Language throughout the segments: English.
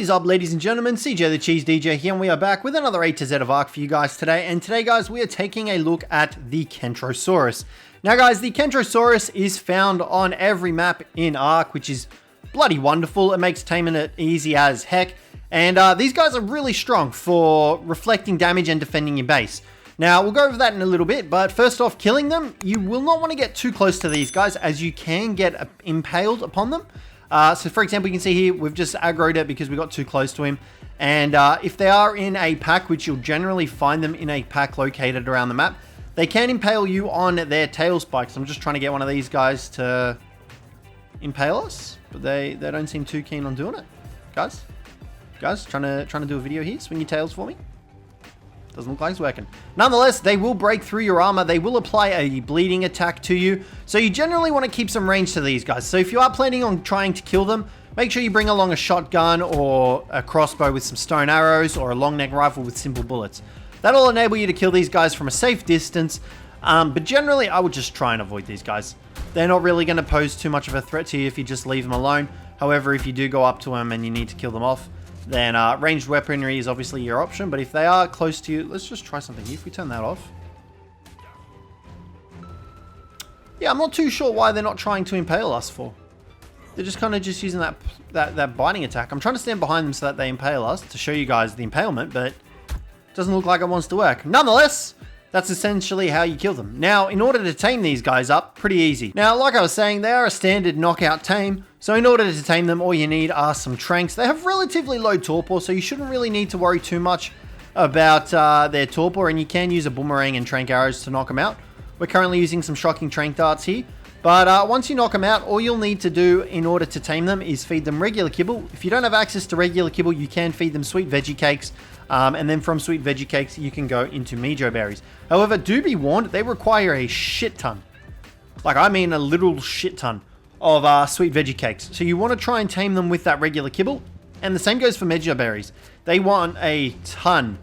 What is up, ladies and gentlemen? Cjthecheesedj here, and we are back with another A to Z of Ark for you guys today. And today, guys, we are taking a look at the Kentrosaurus. Now, guys, the Kentrosaurus is found on every map in Ark, which is bloody wonderful. It makes taming it easy as heck. And these guys are really strong for reflecting damage and defending your base. Now, we'll go over that in a little bit, but first off, killing them, you will not want to get too close to these guys, as you can get impaled upon them. So for example, you can see here, we've just aggroed it because we got too close to him. And if they are in a pack, which you'll generally find them in a pack located around the map, they can impale you on their tail spikes. I'm just trying to get one of these guys to impale us, but they don't seem too keen on doing it. Guys, trying to do a video here. Swing your tails for me. Doesn't look like it's working. Nonetheless, they will break through your armor. They will apply a bleeding attack to you. So you generally want to keep some range to these guys. So if you are planning on trying to kill them, make sure you bring along a shotgun or a crossbow with some stone arrows or a long neck rifle with simple bullets. That'll enable you to kill these guys from a safe distance. But generally, I would just try and avoid these guys. They're not really going to pose too much of a threat to you if you just leave them alone. However, if you do go up to them and you need to kill them off, then ranged weaponry is obviously your option. But if they are close to you, let's just try something here. If we turn that off. Yeah, I'm not too sure why they're not trying to impale us for. They're just kind of just using that biting attack. I'm trying to stand behind them so that they impale us to show you guys the impalement, but it doesn't look like it wants to work. Nonetheless, that's essentially how you kill them. Now, in order to tame these guys up, pretty easy. Now, like I was saying, they are a standard knockout tame. So in order to tame them, all you need are some tranks. They have relatively low torpor, so you shouldn't really need to worry too much about their torpor, and you can use a boomerang and trank arrows to knock them out. We're currently using some shocking trank darts here. But once you knock them out, all you'll need to do in order to tame them is feed them regular kibble. If you don't have access to regular kibble, you can feed them sweet veggie cakes. And then from sweet veggie cakes, you can go into mejo berries. However, do be warned, they require a shit ton. Like, I mean a little shit ton of sweet veggie cakes. So you want to try and tame them with that regular kibble. And the same goes for mejo berries. They want a ton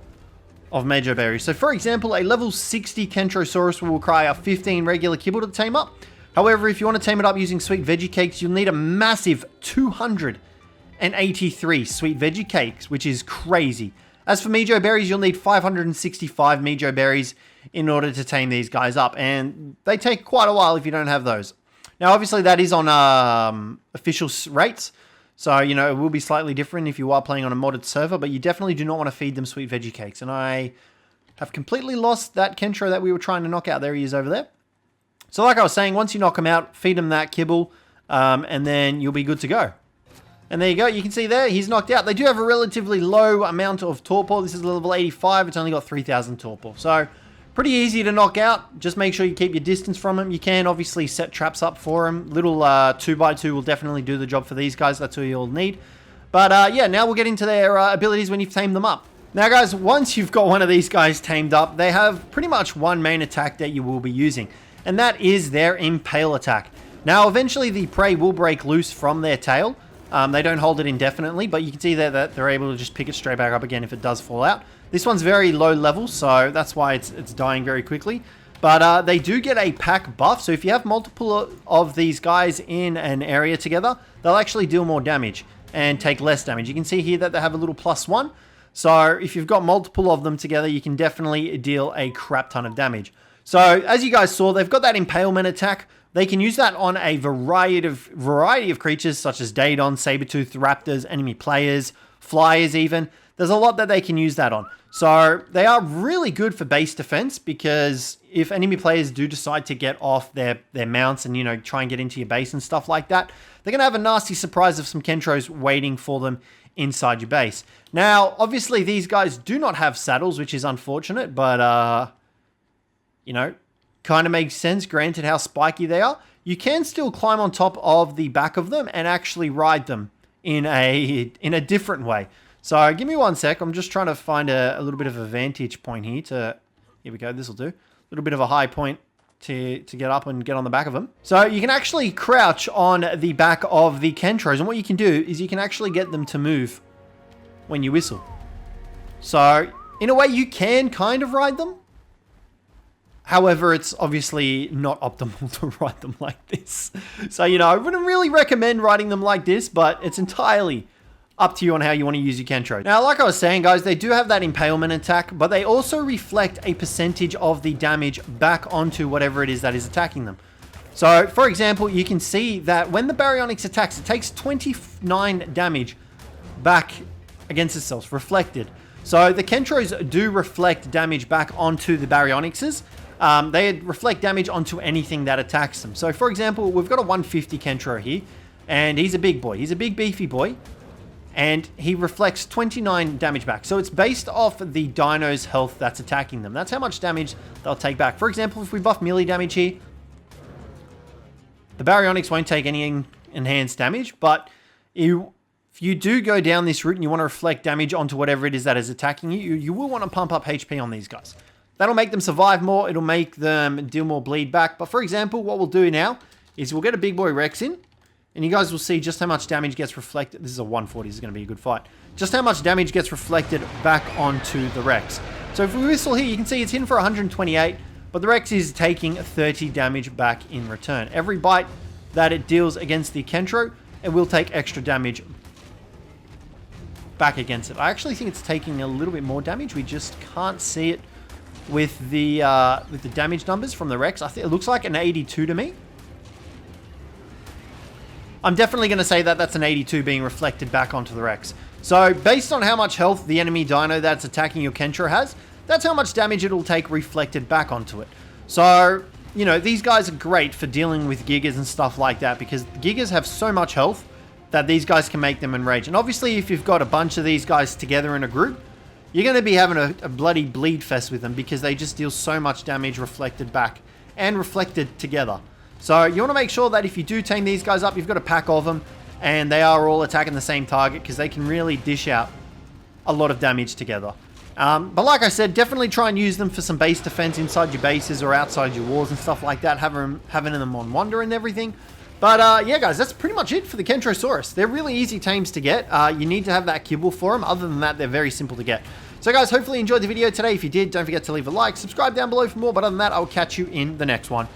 of mejo berries. So for example, a level 60 Kentrosaurus will require 15 regular kibble to tame up. However, if you want to tame it up using sweet veggie cakes, you'll need a massive 283 sweet veggie cakes, which is crazy. As for mejo berries, you'll need 565 mejo berries in order to tame these guys up, and they take quite a while if you don't have those. Now, obviously, that is on official rates, so, you know, it will be slightly different if you are playing on a modded server, but you definitely do not want to feed them sweet veggie cakes, and I have completely lost that Kentro that we were trying to knock out. There he is over there. So, like I was saying, once you knock him out, feed him that kibble, and then you'll be good to go. And there you go. You can see there, he's knocked out. They do have a relatively low amount of torpor. This is level 85. It's only got 3,000 torpor. So, pretty easy to knock out. Just make sure you keep your distance from him. You can obviously set traps up for him. Little 2x2 will definitely do the job for these guys. That's all you'll need. But yeah, now we'll get into their abilities when you've tamed them up. Now, guys, once you've got one of these guys tamed up, they have pretty much one main attack that you will be using. And that is their impale attack. Now, eventually the prey will break loose from their tail. They don't hold it indefinitely, but you can see there that they're able to just pick it straight back up again if it does fall out. This one's very low level, so that's why it's dying very quickly. But they do get a pack buff, so if you have multiple of these guys in an area together, they'll actually deal more damage and take less damage. You can see here that they have a little +1. So if you've got multiple of them together, you can definitely deal a crap ton of damage. So as you guys saw, they've got that impalement attack. They can use that on a variety of creatures such as Daedon, Sabertooth, Raptors, enemy players, flyers even. There's a lot that they can use that on. So they are really good for base defense, because if enemy players do decide to get off their mounts and, you know, try and get into your base and stuff like that, they're going to have a nasty surprise of some Kentros waiting for them inside your base. Now, obviously these guys do not have saddles, which is unfortunate, but you know, kind of makes sense, granted how spiky they are. You can still climb on top of the back of them and actually ride them in a different way. So give me one sec. I'm just trying to find a little bit of a vantage point here here we go, this will do. A little bit of a high point to get up and get on the back of them. So you can actually crouch on the back of the Kentros, and what you can do is you can actually get them to move when you whistle. So in a way you can kind of ride them. However, it's obviously not optimal to ride them like this. So, you know, I wouldn't really recommend riding them like this, but it's entirely Up to you on how you want to use your Kentro. Now, like I was saying, guys, they do have that impalement attack, but they also reflect a percentage of the damage back onto whatever it is that is attacking them. So, for example, you can see that when the Baryonyx attacks, it takes 29 damage back against itself, reflected. So the Kentros do reflect damage back onto the Baryonyxes. They reflect damage onto anything that attacks them. So, for example, we've got a 150 Kentro here, and he's a big boy. He's a big, beefy boy, and he reflects 29 damage back. So it's based off the dino's health that's attacking them. That's how much damage they'll take back. For example, if we buff melee damage here, the Baryonyx won't take any enhanced damage, but if you do go down this route and you want to reflect damage onto whatever it is that is attacking you, you will want to pump up HP on these guys. That'll make them survive more. It'll make them deal more bleed back. But for example, what we'll do now is we'll get a big boy Rex in, and you guys will see just how much damage gets reflected. This is a 140. This is going to be a good fight. Just how much damage gets reflected back onto the Rex. So if we whistle here, you can see it's hitting for 128, but the Rex is taking 30 damage back in return. Every bite that it deals against the Kentro, it will take extra damage back against it. I actually think it's taking a little bit more damage. We just can't see it with the damage numbers from the Rex. I think it looks like an 82 to me. I'm definitely going to say that that's an 82 being reflected back onto the Rex. So based on how much health the enemy dino that's attacking your Kentro has, that's how much damage it'll take reflected back onto it. So, you know, these guys are great for dealing with Gigas and stuff like that, because Gigas have so much health that these guys can make them enrage. And obviously, if you've got a bunch of these guys together in a group, you're going to be having a bloody bleed fest with them, because they just deal so much damage reflected back and reflected together. So you want to make sure that if you do tame these guys up, you've got a pack of them, and they are all attacking the same target, because they can really dish out a lot of damage together. But like I said, definitely try and use them for some base defense inside your bases or outside your walls and stuff like that, having them on Wander and everything. But yeah, guys, that's pretty much it for the Kentrosaurus. They're really easy tames to get. You need to have that kibble for them. Other than that, they're very simple to get. So guys, hopefully you enjoyed the video today. If you did, don't forget to leave a like, subscribe down below for more. But other than that, I'll catch you in the next one.